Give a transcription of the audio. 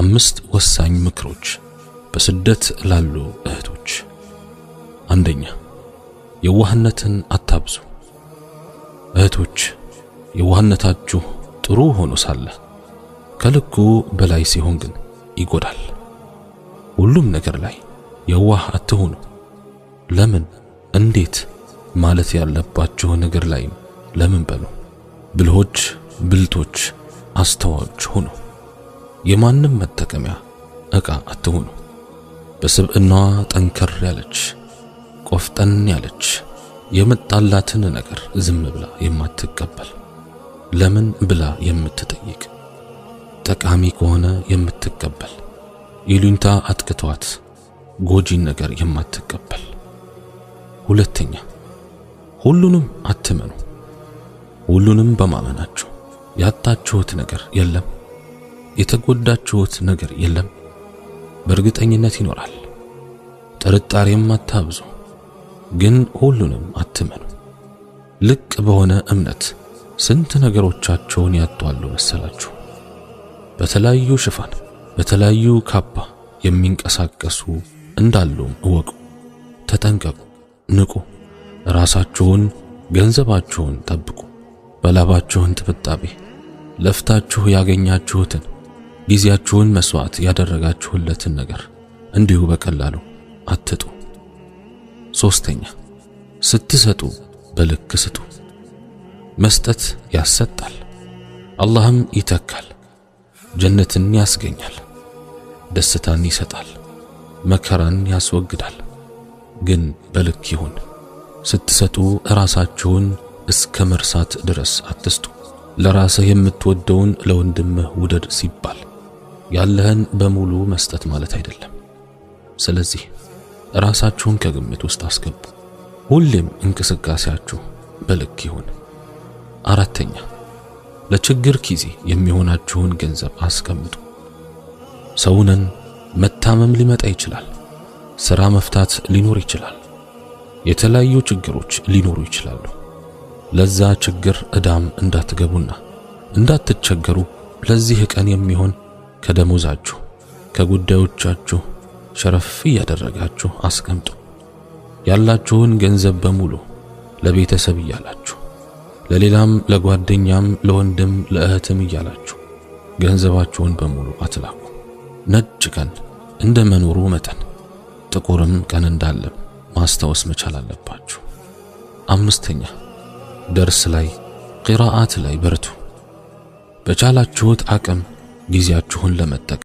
5 ወሳኝ ምክሮች በስደት ላሉ እህቶች። አንደኛ፣ የዋህነትን አታብዙ። እህቶች፣ የዋህነታችሁ ጥሩ ሆኖ ሳለ ከልኩ በላይ ሲሆን ግን ይጎዳል። ሁሉም ነገር ላይ የዋህ አትሁኑ። ለምን እንዴት ማለት ያለባችሁ ነገር ላይ ለምን በሉ። ብልሆች፣ ብልቶች፣ አስተዋዮች ሁኑ። የማንም መጠቀሚያ ዕቃ አትሁኑ። በስብዕናዋ ጠንከር ያለች ቆፍጠን ያለች የመጣላትን ነገር ዝም ብላ የማትቀበል ለምን ብላ የምትጠይቅ ጠቃሚ ከሆነ የምትቀበል ይሉኝታ አጥቅቷት ጎጂን ነገር የማትቀበል። ሁለተኛ፣ ሁሉንም አትመኑ። ሁሉንም በማመናችሁ ያጣችሁት ነገር የለም፣ የተጎዳችሁት ነገር የለም። በእርግጠኝነት ይኖራል። ጥርጣሬም አታብዙ፣ ግን ሁሉንም አትመኑ። ልቅ በሆነ እምነት ስንት ነገሮቻቸውን ያጧሉ መሰላችሁ። በተለያዩ ሽፋን በተለያዩ ካባ የሚንቀሳቀሱ እንዳሉም እወቁ። ተጠንቀቁ፣ ንቁ። ራሳችሁን ገንዘባችሁን ጠብቁ። በላባችሁን ጥብጣቤ ለፍታችሁ ያገኛችሁትን ጊዜያችሁን መስዋዕት ያደረጋችሁለትን ነገር እንዲሁ በቀላሉ አትጡ። ሶስተኛ፣ ስትሰጡ በልክ ስጡ። መስጠት ያሰጣል፣ አላህም ይተካል፣ ጀነትን ያስገኛል፣ ደስታን ይሰጣል፣ መከራን ያስወግዳል። ግን በልክ ይሁን። ስትሰጡ ራሳችሁን እስከ መርሳት ድረስ አትስጡ። ለራስህ የምትወደውን ለወንድምህ ውደድ ሲባል ያለህን በሙሉ መስጠት ማለት አይደለም። ስለዚህ ራሳችሁን ከግምት ውስጥ አስገቡ። ሁሌም እንቅስቃሴያችሁ በልክ ይሁን። አራተኛ፣ ለችግር ጊዜ የሚሆናችሁን ገንዘብ አስቀምጡ። ሰውነን መታመም ሊመጣ ይችላል። ሥራ መፍታት ሊኖር ይችላል። የተለያዩ ችግሮች ሊኖሩ ይችላሉ። ለዛ ችግር ዕዳም እንዳትገቡና እንዳትቸገሩ ለዚህ ቀን የሚሆን ከደሞዛችሁ ከጉዳዮቻችሁ ሸረፍ ያደረጋችሁ አስቀምጡ። ያላችሁን ገንዘብ በሙሉ ለቤተሰብ እያላችሁ ለሌላም ለጓደኛም ለወንድም ለእህትም እያላችሁ ገንዘባችሁን በሙሉ አትላኩ። ነጭ ቀን እንደ መኖሩ መጠን ጥቁርም ቀን እንዳለ ማስታወስ መቻል አለባችሁ። አምስተኛ፣ ደርስ ላይ ቂራአት ላይ በርቱ። በቻላችሁት አቅም ጊዜያችሁን ለመጠቀም